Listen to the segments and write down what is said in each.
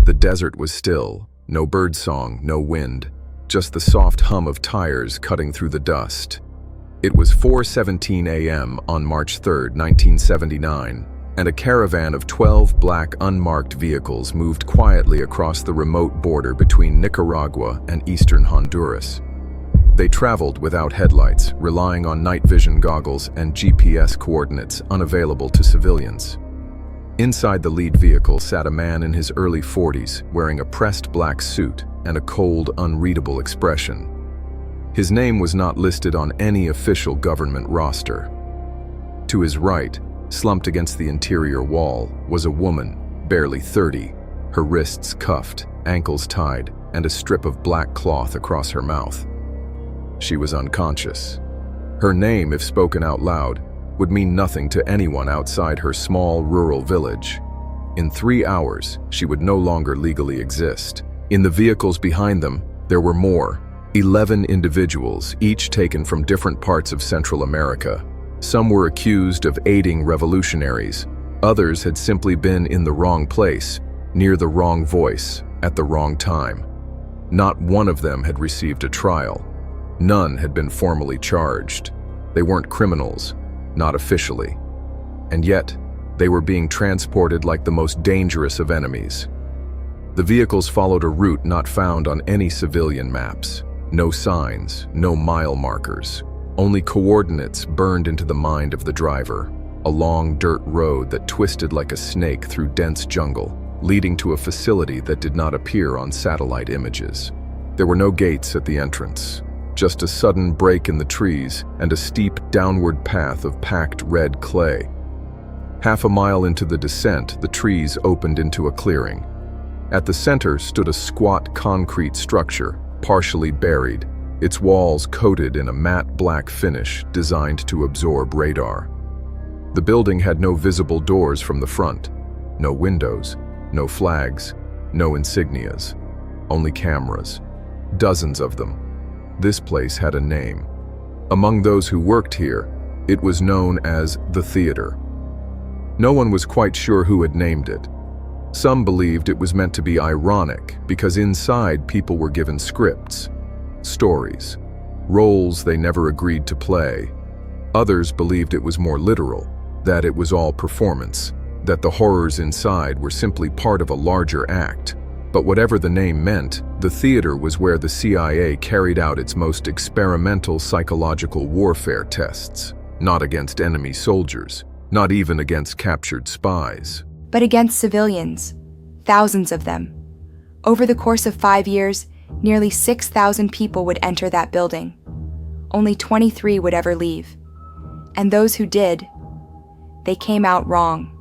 The desert was still, no birdsong, no wind, just the soft hum of tires cutting through the dust. It was 4:17 a.m. on March 3, 1979, and a caravan of 12 black unmarked vehicles moved quietly across the remote border between Nicaragua and eastern Honduras. They traveled without headlights, relying on night vision goggles and GPS coordinates unavailable to civilians. Inside the lead vehicle sat a man in his early 40s, wearing a pressed black suit and a cold, unreadable expression. His name was not listed on any official government roster. To his right, slumped against the interior wall, was a woman, barely 30, her wrists cuffed, ankles tied, and a strip of black cloth across her mouth. She was unconscious. Her name, if spoken out loud, would mean nothing to anyone outside her small rural village. In 3 hours, she would no longer legally exist. In the vehicles behind them, there were more, 11 individuals, each taken from different parts of Central America. Some were accused of aiding revolutionaries. Others had simply been in the wrong place, near the wrong voice, at the wrong time. Not one of them had received a trial. None had been formally charged. They weren't criminals, not officially. And yet, they were being transported like the most dangerous of enemies. The vehicles followed a route not found on any civilian maps. No signs, no mile markers. Only coordinates burned into the mind of the driver. A long dirt road that twisted like a snake through dense jungle, leading to a facility that did not appear on satellite images. There were no gates at the entrance. Just a sudden break in the trees and a steep downward path of packed red clay. Half a mile into the descent, the trees opened into a clearing. At the center stood a squat concrete structure, partially buried, its walls coated in a matte black finish designed to absorb radar. The building had no visible doors from the front, no windows, no flags, no insignias, only cameras, dozens of them. This place had a name. Among those who worked here, it was known as the theater. No one was quite sure who had named it. Some believed it was meant to be ironic because inside people were given scripts, stories, roles they never agreed to play. Others believed it was more literal, that it was all performance, that the horrors inside were simply part of a larger act. But whatever the name meant, the theater was where the CIA carried out its most experimental psychological warfare tests, not against enemy soldiers, not even against captured spies. But against civilians, thousands of them. Over the course of 5 years, nearly 6,000 people would enter that building. Only 23 would ever leave. And those who did, they came out wrong.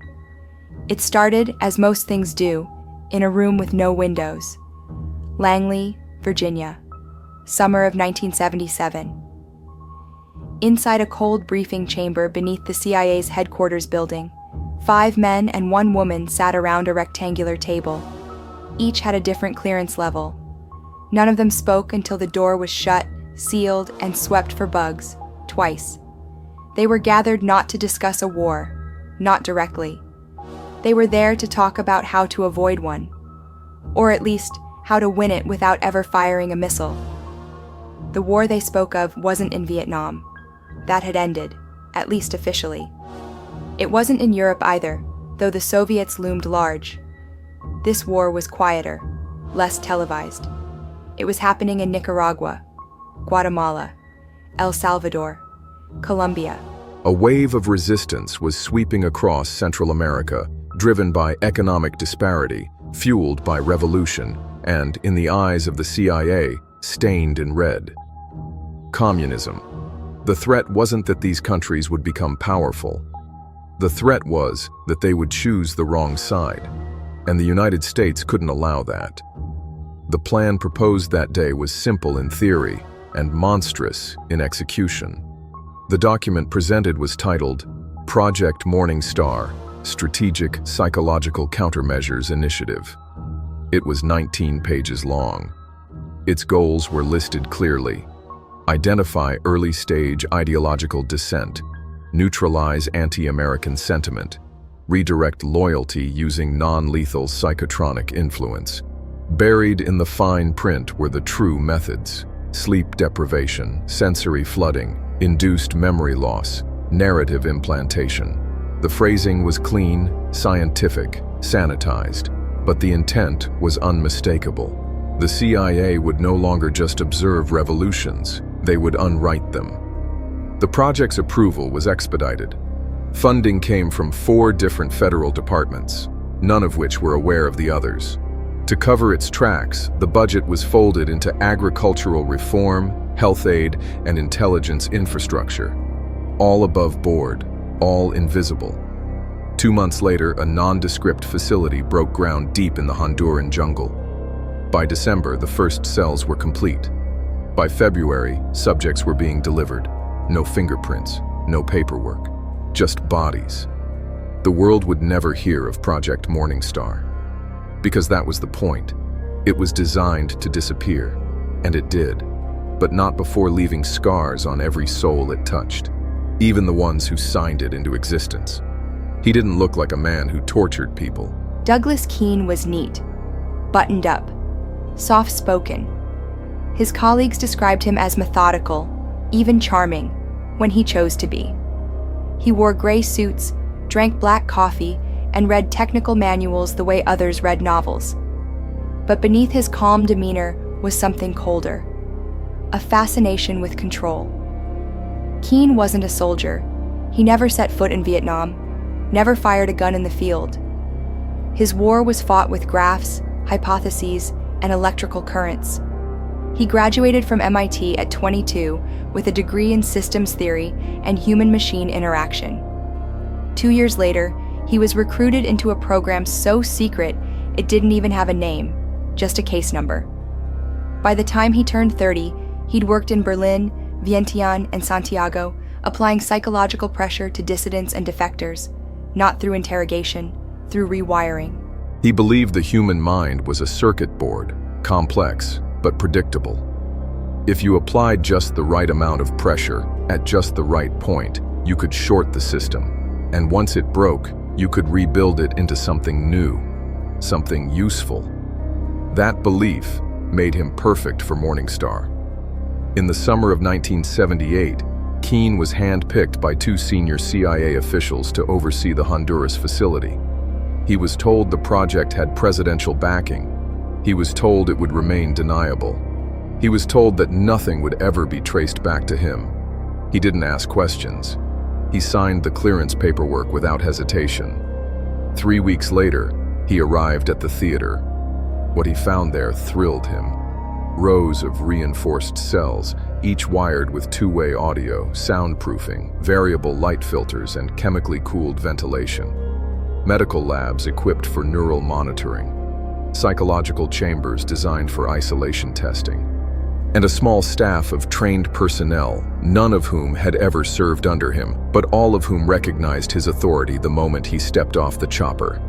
It started, as most things do, in a room with no windows. Langley, Virginia, summer of 1977. Inside a cold briefing chamber beneath the CIA's headquarters building, 5 men and 1 woman sat around a rectangular table. Each had a different clearance level. None of them spoke until the door was shut, sealed, and swept for bugs, twice. They were gathered not to discuss a war, not directly. They were there to talk about how to avoid one, or at least how to win it without ever firing a missile. The war they spoke of wasn't in Vietnam. That had ended, at least officially. It wasn't in Europe either, though the Soviets loomed large. This war was quieter, less televised. It was happening in Nicaragua, Guatemala, El Salvador, Colombia. A wave of resistance was sweeping across Central America, driven by economic disparity, fueled by revolution, and, in the eyes of the CIA, stained in red. Communism. The threat wasn't that these countries would become powerful. The threat was that they would choose the wrong side, and the United States couldn't allow that. The plan proposed that day was simple in theory and monstrous in execution. The document presented was titled Project Morningstar, Strategic Psychological Countermeasures Initiative. It was 19 pages long. Its goals were listed clearly. Identify early-stage ideological dissent, neutralize anti-American sentiment, redirect loyalty using non-lethal psychotronic influence. Buried in the fine print were the true methods: sleep deprivation, sensory flooding, induced memory loss, narrative implantation. The phrasing was clean, scientific, sanitized, but the intent was unmistakable. The CIA would no longer just observe revolutions, they would unwrite them. The project's approval was expedited. Funding came from 4 different federal departments, none of which were aware of the others. To cover its tracks, the budget was folded into agricultural reform, health aid, and intelligence infrastructure. All above board, all invisible. 2 months later, a nondescript facility broke ground deep in the Honduran jungle. By December, the first cells were complete. By February, subjects were being delivered. No fingerprints, no paperwork, just bodies. The world would never hear of Project Morningstar. Because that was the point. It was designed to disappear, and it did, but not before leaving scars on every soul it touched, even the ones who signed it into existence. He didn't look like a man who tortured people. Douglas Keane was neat, buttoned up, soft-spoken. His colleagues described him as methodical, even charming, when he chose to be. He wore gray suits, drank black coffee, and read technical manuals the way others read novels. But beneath his calm demeanor was something colder, a fascination with control. Keane wasn't a soldier. He never set foot in Vietnam, never fired a gun in the field. His war was fought with graphs, hypotheses, and electrical currents. He graduated from MIT at 22 with a degree in systems theory and human-machine interaction. 2 years later, he was recruited into a program so secret it didn't even have a name, just a case number. By the time he turned 30, he'd worked in Berlin, Vientiane, and Santiago, applying psychological pressure to dissidents and defectors, not through interrogation, through rewiring. He believed the human mind was a circuit board, complex but predictable. If you applied just the right amount of pressure at just the right point, you could short the system, and once it broke, you could rebuild it into something new, something useful. That belief made him perfect for Morningstar. In the summer of 1978, Keane was handpicked by 2 senior CIA officials to oversee the Honduras facility. He was told the project had presidential backing. He was told it would remain deniable. He was told that nothing would ever be traced back to him. He didn't ask questions. He signed the clearance paperwork without hesitation. 3 weeks later, he arrived at the theater. What he found there thrilled him. Rows of reinforced cells, each wired with 2-way audio, soundproofing, variable light filters, and chemically cooled ventilation. Medical labs equipped for neural monitoring. Psychological chambers designed for isolation testing. And a small staff of trained personnel, none of whom had ever served under him, but all of whom recognized his authority the moment he stepped off the chopper.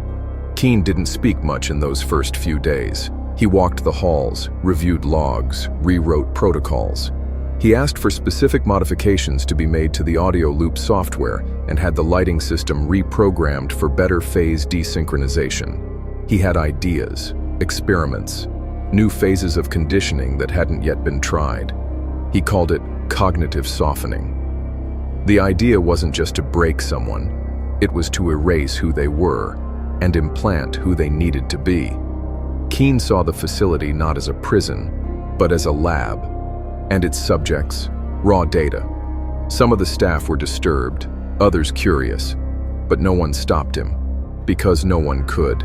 Keane didn't speak much in those first few days. He walked the halls, reviewed logs, rewrote protocols. He asked for specific modifications to be made to the audio loop software and had the lighting system reprogrammed for better phase desynchronization. He had ideas, experiments, new phases of conditioning that hadn't yet been tried. He called it cognitive softening. The idea wasn't just to break someone, it was to erase who they were and implant who they needed to be. Keane saw the facility not as a prison, but as a lab, and its subjects, raw data. Some of the staff were disturbed, others curious, but no one stopped him, because no one could.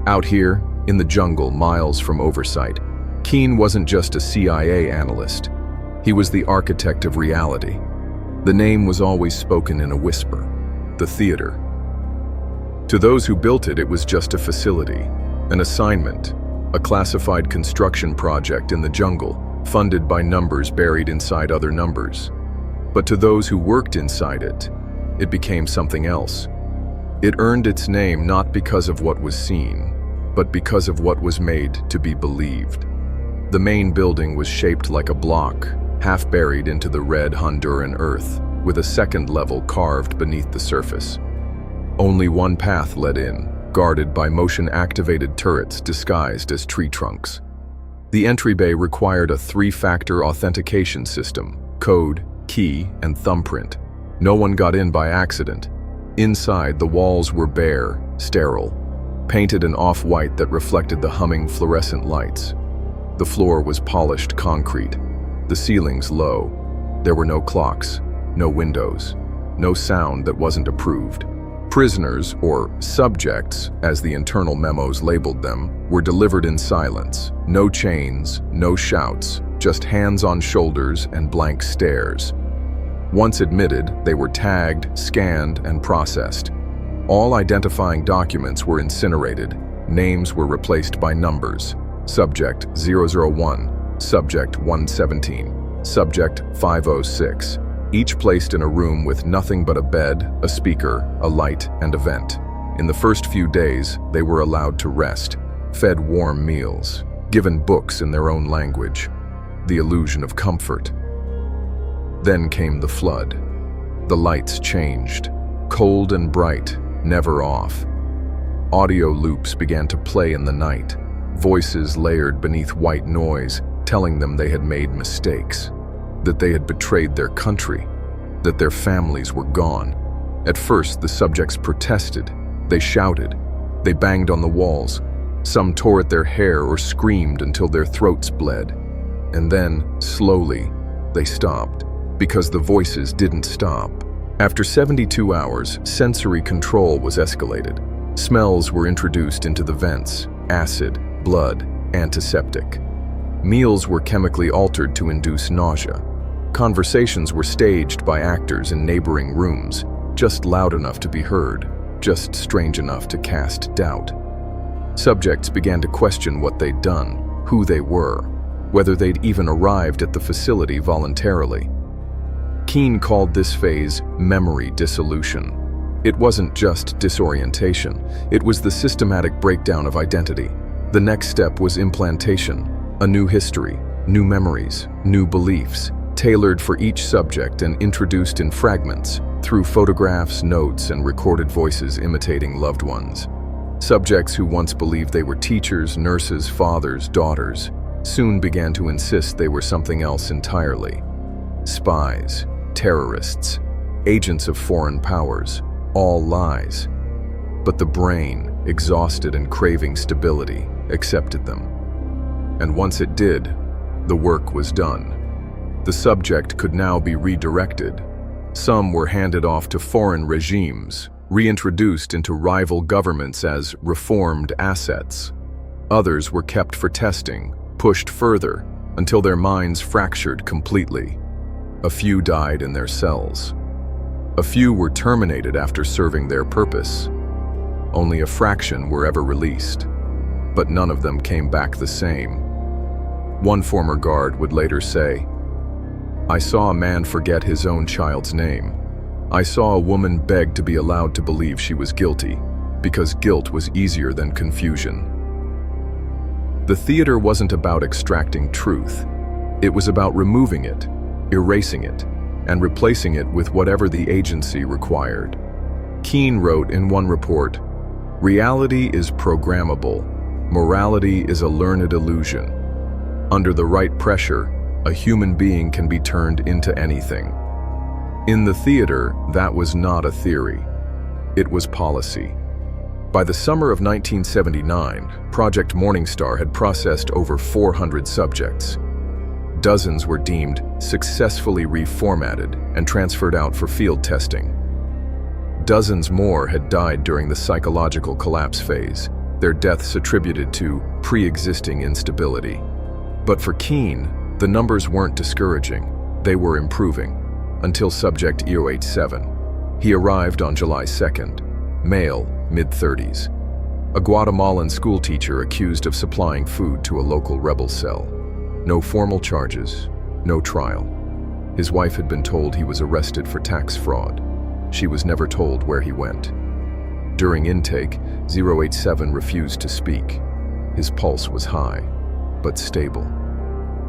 Out here, in the jungle miles from oversight, Keane wasn't just a CIA analyst. He was the architect of reality. The name was always spoken in a whisper, the theater. To those who built it, it was just a facility, an assignment, a classified construction project in the jungle, funded by numbers buried inside other numbers. But to those who worked inside it, it became something else. It earned its name not because of what was seen, but because of what was made to be believed. The main building was shaped like a block, half buried into the red Honduran earth, with a second level carved beneath the surface. Only one path led in, guarded by motion-activated turrets disguised as tree trunks. The entry bay required a 3-factor authentication system: code, key, and thumbprint. No one got in by accident. Inside, the walls were bare, sterile, painted an off-white that reflected the humming fluorescent lights. The floor was polished concrete, the ceilings low. There were no clocks, no windows, no sound that wasn't approved. Prisoners, or subjects, as the internal memos labeled them, were delivered in silence. No chains, no shouts, just hands on shoulders and blank stares. Once admitted, they were tagged, scanned, and processed. All identifying documents were incinerated. Names were replaced by numbers. Subject 001, Subject 117, Subject 506. Each placed in a room with nothing but a bed, a speaker, a light, and a vent. In the first few days, they were allowed to rest, fed warm meals, given books in their own language. The illusion of comfort. Then came the flood. The lights changed, cold and bright, never off. Audio loops began to play in the night, voices layered beneath white noise, telling them they had made mistakes, that they had betrayed their country, that their families were gone. At first, the subjects protested. They shouted. They banged on the walls. Some tore at their hair or screamed until their throats bled. And then, slowly, they stopped, because the voices didn't stop. After 72 hours, sensory control was escalated. Smells were introduced into the vents: acid, blood, antiseptic. Meals were chemically altered to induce nausea. Conversations were staged by actors in neighboring rooms, just loud enough to be heard, just strange enough to cast doubt. Subjects began to question what they'd done, who they were, whether they'd even arrived at the facility voluntarily. Keane called this phase memory dissolution. It wasn't just disorientation, it was the systematic breakdown of identity. The next step was implantation, a new history, new memories, new beliefs, tailored for each subject and introduced in fragments, through photographs, notes, and recorded voices imitating loved ones. Subjects who once believed they were teachers, nurses, fathers, daughters, soon began to insist they were something else entirely. Spies, terrorists, agents of foreign powers, all lies. But the brain, exhausted and craving stability, accepted them. And once it did, the work was done. The subject could now be redirected. Some were handed off to foreign regimes, reintroduced into rival governments as reformed assets. Others were kept for testing, pushed further, until their minds fractured completely. A few died in their cells. A few were terminated after serving their purpose. Only a fraction were ever released, but none of them came back the same. One former guard would later say, "I saw a man forget his own child's name. I saw a woman beg to be allowed to believe she was guilty, because guilt was easier than confusion." The theater wasn't about extracting truth. It was about removing it, erasing it, and replacing it with whatever the agency required. Keane wrote in one report, "Reality is programmable. Morality is a learned illusion. Under the right pressure, a human being can be turned into anything." In the theater, that was not a theory. It was policy. By the summer of 1979, Project Morningstar had processed over 400 subjects. Dozens were deemed successfully reformatted and transferred out for field testing. Dozens more had died during the psychological collapse phase, their deaths attributed to pre-existing instability. But for Keane, the numbers weren't discouraging, they were improving, until subject 087. He arrived on July 2nd, male, mid-30s. A Guatemalan schoolteacher accused of supplying food to a local rebel cell. No formal charges, no trial. His wife had been told he was arrested for tax fraud. She was never told where he went. During intake, 087 refused to speak. His pulse was high, but stable.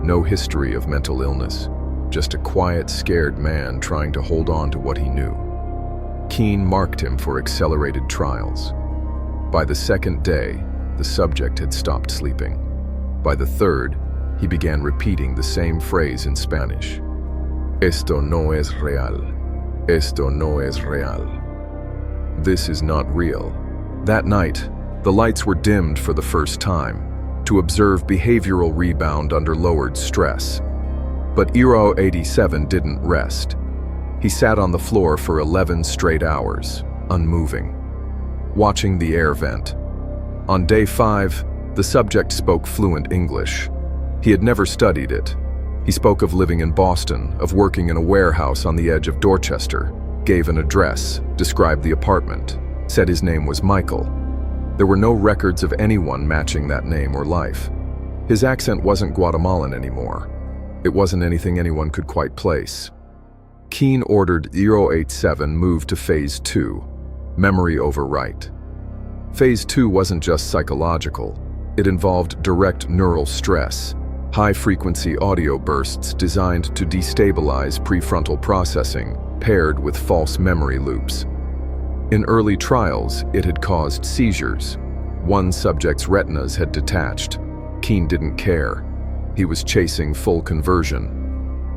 No history of mental illness, just a quiet, scared man trying to hold on to what he knew. Keane marked him for accelerated trials. By the second day, the subject had stopped sleeping. By the third, he began repeating the same phrase in Spanish. Esto no es real. Esto no es real. This is not real. That night, the lights were dimmed for the first time to observe behavioral rebound under lowered stress. But Euro 87 didn't rest. He sat on the floor for 11 straight hours, unmoving, watching the air vent. On day 5, the subject spoke fluent English. He had never studied it. He spoke of living in Boston, of working in a warehouse on the edge of Dorchester, gave an address, described the apartment, said his name was Michael. There were no records of anyone matching that name or life. His accent wasn't Guatemalan anymore. It wasn't anything anyone could quite place. Keane ordered 087 move to Phase 2, memory overwrite. Phase 2 wasn't just psychological. It involved direct neural stress, high-frequency audio bursts designed to destabilize prefrontal processing, paired with false memory loops. In early trials, it had caused seizures. One subject's retinas had detached. Keane didn't care. He was chasing full conversion.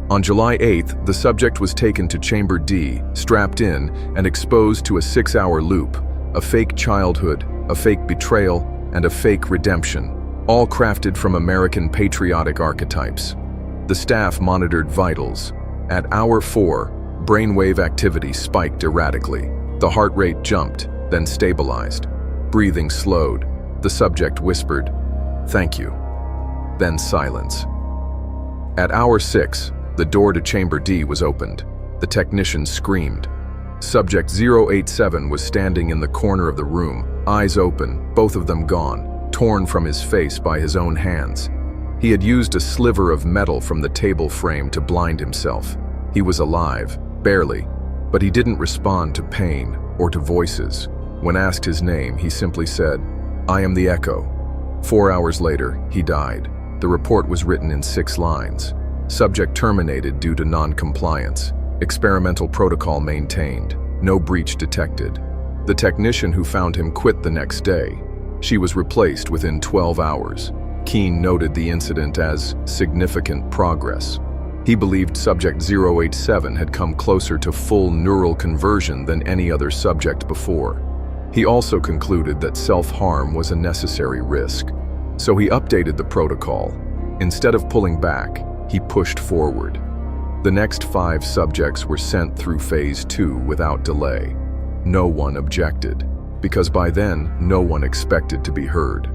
On July 8th, the subject was taken to Chamber D, strapped in, and exposed to a 6-hour loop, a fake childhood, a fake betrayal, and a fake redemption, all crafted from American patriotic archetypes. The staff monitored vitals. At hour 4, brainwave activity spiked erratically. The heart rate jumped, then stabilized. Breathing slowed. The subject whispered, "Thank you." Then silence. At hour 6, the door to Chamber D was opened. The technician screamed. Subject 087 was standing in the corner of the room, eyes open, both of them gone, torn from his face by his own hands. He had used a sliver of metal from the table frame to blind himself. He was alive, barely, but he didn't respond to pain or to voices. When asked his name, he simply said, "I am the Echo." 4 hours later, he died. The report was written in 6 lines. Subject terminated due to non-compliance. Experimental protocol maintained. No breach detected. The technician who found him quit the next day. She was replaced within 12 hours. Keane noted the incident as significant progress. He believed subject 087 had come closer to full neural conversion than any other subject before. He also concluded that self-harm was a necessary risk. So he updated the protocol. Instead of pulling back, he pushed forward. The next 5 subjects were sent through Phase 2 without delay. No one objected, because by then, no one expected to be heard.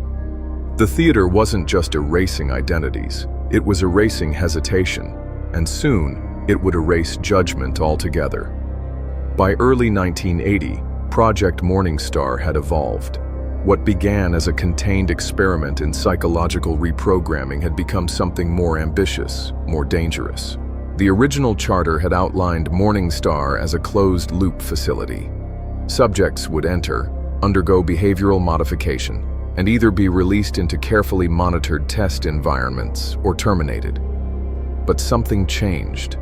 The theater wasn't just erasing identities, it was erasing hesitation, and soon, it would erase judgment altogether. By early 1980, Project Morningstar had evolved. What began as a contained experiment in psychological reprogramming had become something more ambitious, more dangerous. The original charter had outlined Morningstar as a closed-loop facility. Subjects would enter, undergo behavioral modification, and either be released into carefully monitored test environments or terminated. But something changed.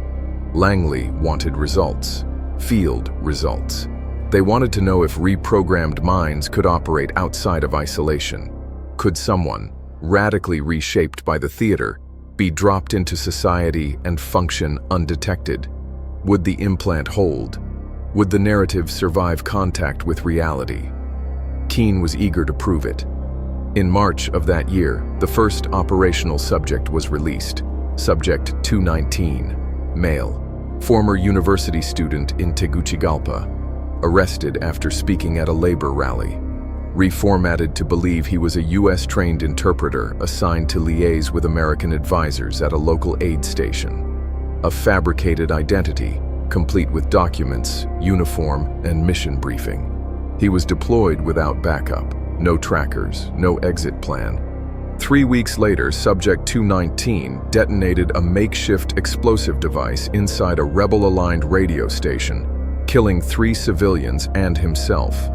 Langley wanted results, field results. They wanted to know if reprogrammed minds could operate outside of isolation. Could someone, radically reshaped by the theater, be dropped into society and function undetected? Would the implant hold? Would the narrative survive contact with reality? Keane was eager to prove it. In March of that year, the first operational subject was released. Subject 219, male, former university student in Tegucigalpa, arrested after speaking at a labor rally. Reformatted to believe he was a U.S.-trained interpreter assigned to liaise with American advisors at a local aid station. A fabricated identity, complete with documents, uniform, and mission briefing. He was deployed without backup, no trackers, no exit plan. 3 weeks later, Subject 219 detonated a makeshift explosive device inside a rebel-aligned radio station, killing 3 civilians and himself.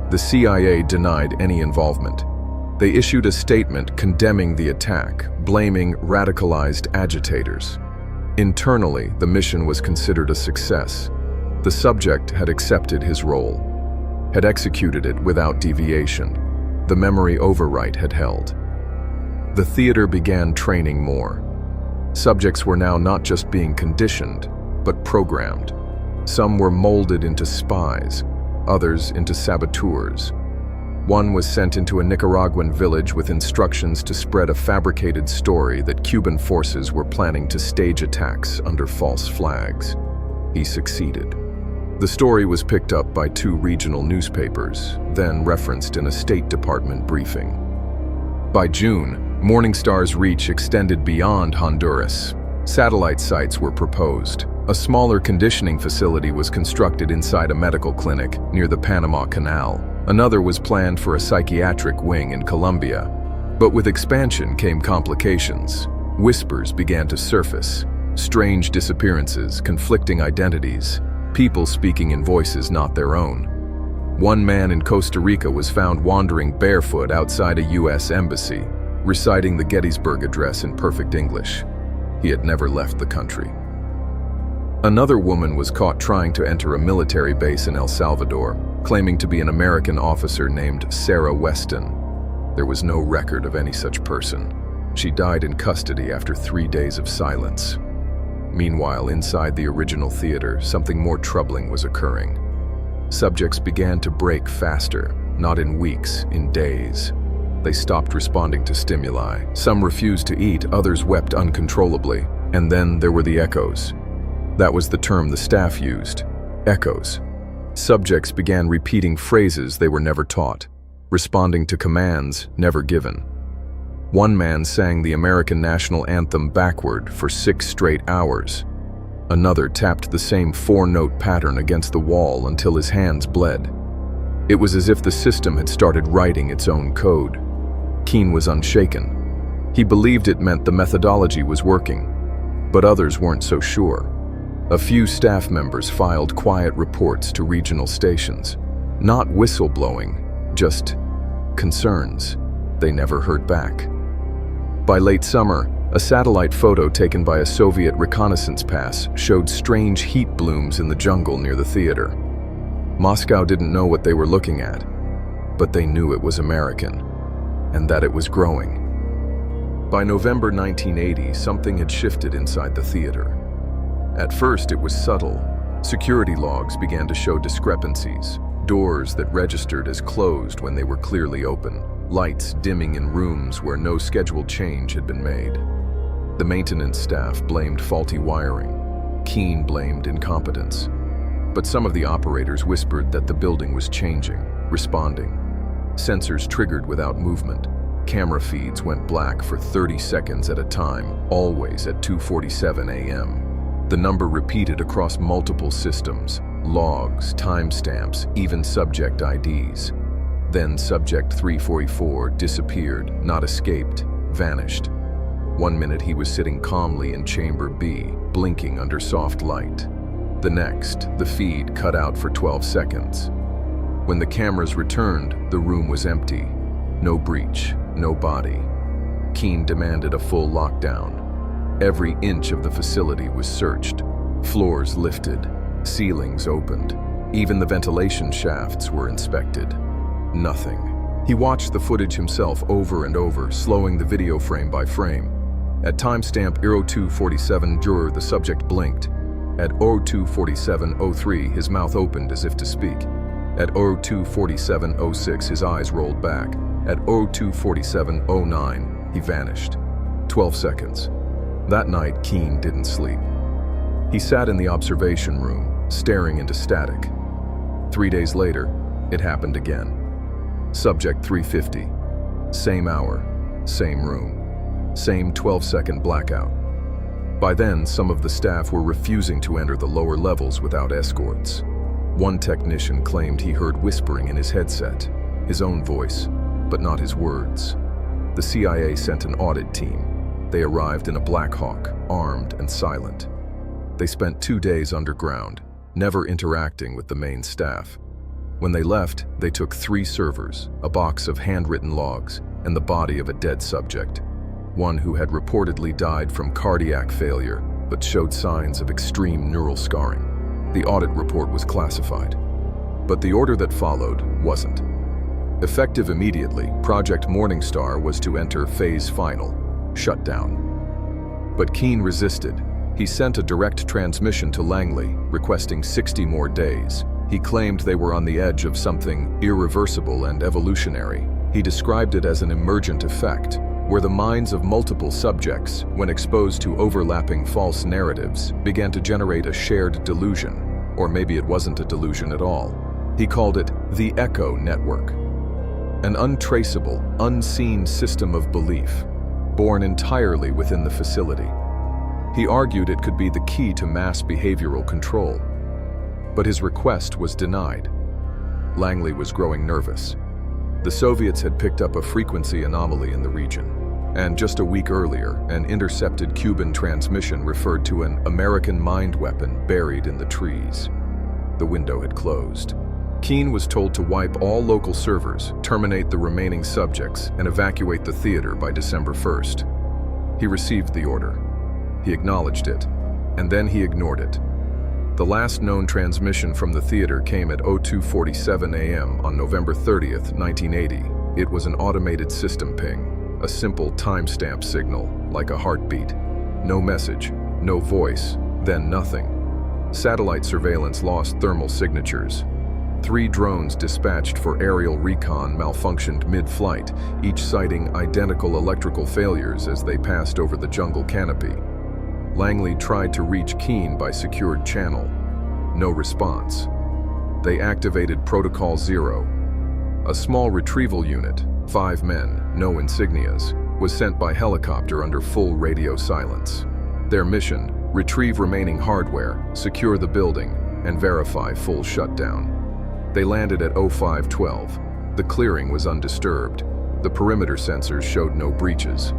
The CIA denied any involvement. They issued a statement condemning the attack, blaming radicalized agitators. Internally, the mission was considered a success. The subject had accepted his role, had executed it without deviation. The memory overwrite had held. The theater began training more. Subjects were now not just being conditioned, but programmed. Some were molded into spies, others into saboteurs. One was sent into a Nicaraguan village with instructions to spread a fabricated story that Cuban forces were planning to stage attacks under false flags. He succeeded. The story was picked up by 2 regional newspapers, then referenced in a State Department briefing. By June, Morningstar's reach extended beyond Honduras. Satellite sites were proposed. A smaller conditioning facility was constructed inside a medical clinic near the Panama Canal. Another was planned for a psychiatric wing in Colombia. But with expansion came complications. Whispers began to surface. Strange disappearances, conflicting identities, people speaking in voices not their own. One man in Costa Rica was found wandering barefoot outside a U.S. embassy, reciting the Gettysburg Address in perfect English. He had never left the country. Another woman was caught trying to enter a military base in El Salvador, claiming to be an American officer named Sarah Weston. There was no record of any such person. She died in custody after 3 days of silence. Meanwhile, inside the original theater, something more troubling was occurring. Subjects began to break faster, not in weeks, in days. They stopped responding to stimuli. Some refused to eat, others wept uncontrollably. And then there were the echoes. That was the term the staff used. Echoes. Subjects began repeating phrases they were never taught, responding to commands never given. One man sang the American national anthem backward for 6 straight hours. Another tapped the same 4-note pattern against the wall until his hands bled. It was as if the system had started writing its own code. Keane was unshaken. He believed it meant the methodology was working, but others weren't so sure. A few staff members filed quiet reports to regional stations. Not whistleblowing, just concerns. They never heard back. By late summer, a satellite photo taken by a Soviet reconnaissance pass showed strange heat blooms in the jungle near the theater. Moscow didn't know what they were looking at, but they knew it was American, and that it was growing. By November 1980, something had shifted inside the theater. At first, it was subtle. Security logs began to show discrepancies, doors that registered as closed when they were clearly open, lights dimming in rooms where no scheduled change had been made. The maintenance staff blamed faulty wiring. Keane blamed incompetence. But some of the operators whispered that the building was changing, responding. Sensors triggered without movement. Camera feeds went black for 30 seconds at a time, always at 2:47 a.m. The number repeated across multiple systems, logs, timestamps, even subject IDs. Then Subject 344 disappeared, not escaped, vanished. 1 minute he was sitting calmly in Chamber B, blinking under soft light. The next, the feed cut out for 12 seconds. When the cameras returned, the room was empty. No breach, no body. Keane demanded a full lockdown. Every inch of the facility was searched. Floors lifted, ceilings opened. Even the ventilation shafts were inspected. Nothing. He watched the footage himself over and over, slowing the video frame by frame. At timestamp 02:47, the subject blinked. At 02:47:03, his mouth opened as if to speak. At 02:47:06, his eyes rolled back. At 02:47:09, he vanished. 12 seconds. That night, Keane didn't sleep. He sat in the observation room, staring into static. 3 days later, it happened again. Subject 350. Same hour, same room, same 12-second blackout. By then, some of the staff were refusing to enter the lower levels without escorts. One technician claimed he heard whispering in his headset, his own voice, but not his words. The CIA sent an audit team. They arrived in a Black Hawk, armed and silent. They spent 2 days underground, never interacting with the main staff. When they left, they took 3 servers, a box of handwritten logs, and the body of a dead subject, one who had reportedly died from cardiac failure but showed signs of extreme neural scarring. The audit report was classified. But the order that followed wasn't. Effective immediately, Project Morningstar was to enter phase final, shutdown. But Keane resisted. He sent a direct transmission to Langley, requesting 60 more days. He claimed they were on the edge of something irreversible and evolutionary. He described it as an emergent effect, where the minds of multiple subjects, when exposed to overlapping false narratives, began to generate a shared delusion. Or maybe it wasn't a delusion at all. He called it the Echo Network. An untraceable, unseen system of belief, born entirely within the facility. He argued it could be the key to mass behavioral control. But his request was denied. Langley was growing nervous. The Soviets had picked up a frequency anomaly in the region, and just a week earlier, an intercepted Cuban transmission referred to an American mind weapon buried in the trees. The window had closed. Keane was told to wipe all local servers, terminate the remaining subjects, and evacuate the theater by December 1st. He received the order. He acknowledged it, and then he ignored it. The last known transmission from the theater came at 02:47 a.m. on November 30th, 1980. It was an automated system ping, a simple timestamp signal, like a heartbeat. No message, no voice, then nothing. Satellite surveillance lost thermal signatures. 3 drones dispatched for aerial recon malfunctioned mid-flight, each citing identical electrical failures as they passed over the jungle canopy. Langley tried to reach Keane by secured channel. No response. They activated Protocol Zero. A small retrieval unit, 5 men, no insignias, was sent by helicopter under full radio silence. Their mission: retrieve remaining hardware, secure the building, and verify full shutdown. They landed at 05:12. The clearing was undisturbed. The perimeter sensors showed no breaches.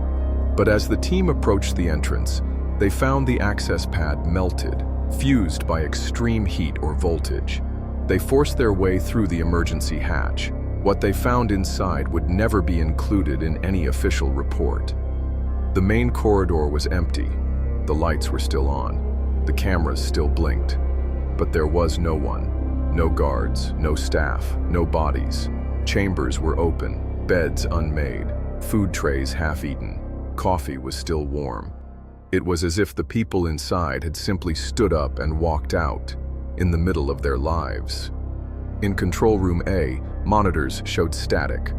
But as the team approached the entrance, they found the access pad melted, fused by extreme heat or voltage. They forced their way through the emergency hatch. What they found inside would never be included in any official report. The main corridor was empty. The lights were still on. The cameras still blinked. But there was no one. No guards, no staff, no bodies. Chambers were open, beds unmade, food trays half-eaten. Coffee was still warm. It was as if the people inside had simply stood up and walked out, in the middle of their lives. In Control Room A, monitors showed static.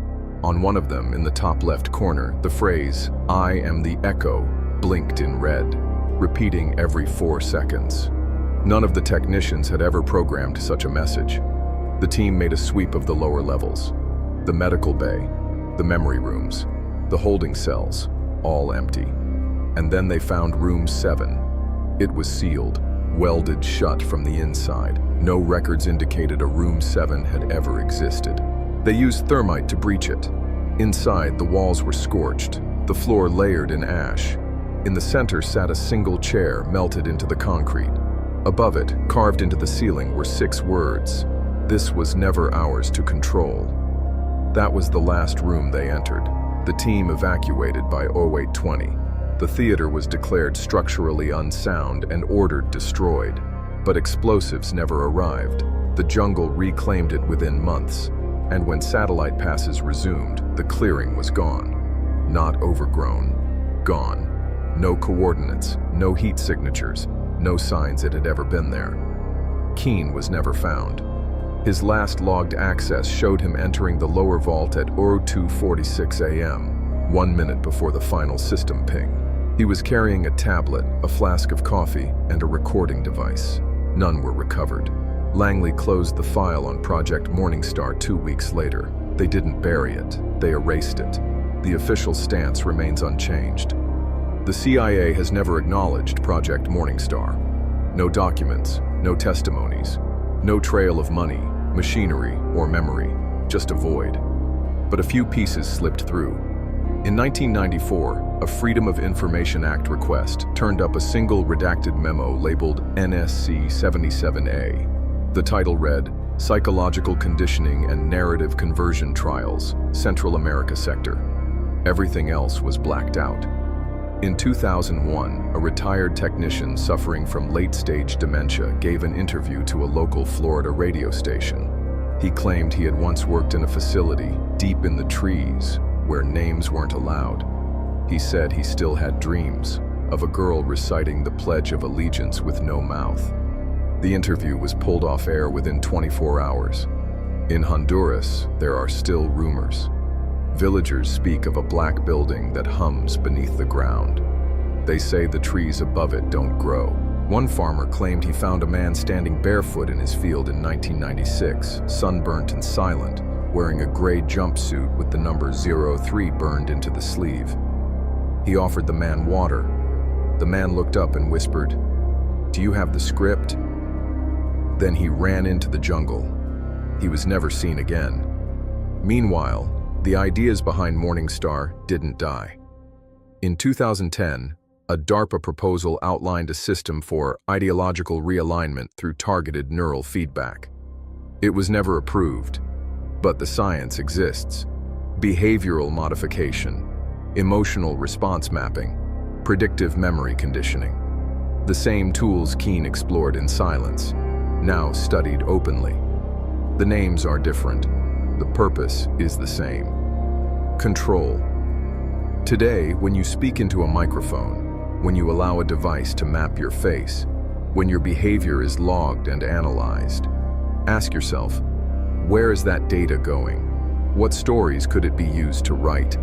On one of them, in the top left corner, the phrase, "I am the Echo," blinked in red, repeating every 4 seconds. None of the technicians had ever programmed such a message. The team made a sweep of the lower levels. The medical bay, the memory rooms, the holding cells, all empty. And then they found Room 7. It was sealed, welded shut from the inside. No records indicated a Room 7 had ever existed. They used thermite to breach it. Inside, the walls were scorched, the floor layered in ash. In the center sat a single chair melted into the concrete. Above it, carved into the ceiling, were 6 words. This was never ours to control. That was the last room they entered. The team evacuated by 08:20. The theater was declared structurally unsound and ordered destroyed. But explosives never arrived. The jungle reclaimed it within months. And when satellite passes resumed, the clearing was gone. Not overgrown. Gone. No coordinates, no heat signatures, no signs it had ever been there. Keane was never found. His last logged access showed him entering the lower vault at 02:46 a.m., 1 minute before the final system ping. He was carrying a tablet, a flask of coffee, and a recording device. None were recovered. Langley closed the file on Project Morningstar 2 weeks later. They didn't bury it, they erased it. The official stance remains unchanged. The CIA has never acknowledged Project Morningstar. No documents, no testimonies, no trail of money, machinery, or memory, just a void. But a few pieces slipped through. In 1994, a Freedom of Information Act request turned up a single redacted memo labeled NSC 77A. The title read, Psychological Conditioning and Narrative Conversion Trials, Central America Sector. Everything else was blacked out. In 2001, a retired technician suffering from late-stage dementia gave an interview to a local Florida radio station. He claimed he had once worked in a facility deep in the trees where names weren't allowed. He said he still had dreams of a girl reciting the Pledge of Allegiance with no mouth. The interview was pulled off air within 24 hours. In Honduras, there are still rumors. Villagers speak of a black building that hums beneath the ground. They say the trees above it don't grow. One farmer claimed he found a man standing barefoot in his field in 1996, sunburnt and silent, wearing a gray jumpsuit with the number 03 burned into the sleeve. He offered the man water. The man looked up and whispered, "Do you have the script?" Then he ran into the jungle. He was never seen again. Meanwhile, the ideas behind Morningstar didn't die. In 2010, a DARPA proposal outlined a system for ideological realignment through targeted neural feedback. It was never approved, but the science exists. Behavioral modification, emotional response mapping, predictive memory conditioning. The same tools Keane explored in silence, now studied openly. The names are different. The purpose is the same. Control. Today, when you speak into a microphone, when you allow a device to map your face, when your behavior is logged and analyzed, ask yourself, where is that data going? What stories could it be used to write?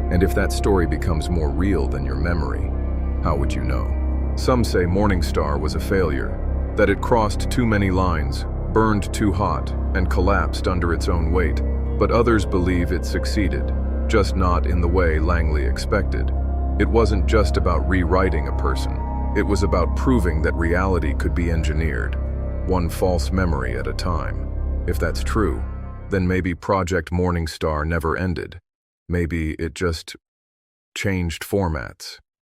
And if that story becomes more real than your memory, how would you know? Some say Morningstar was a failure, that it crossed too many lines, burned too hot, and collapsed under its own weight. But others believe it succeeded, just not in the way Langley expected. It wasn't just about rewriting a person. It was about proving that reality could be engineered, one false memory at a time. If that's true, then maybe Project Morningstar never ended. Maybe it just changed formats.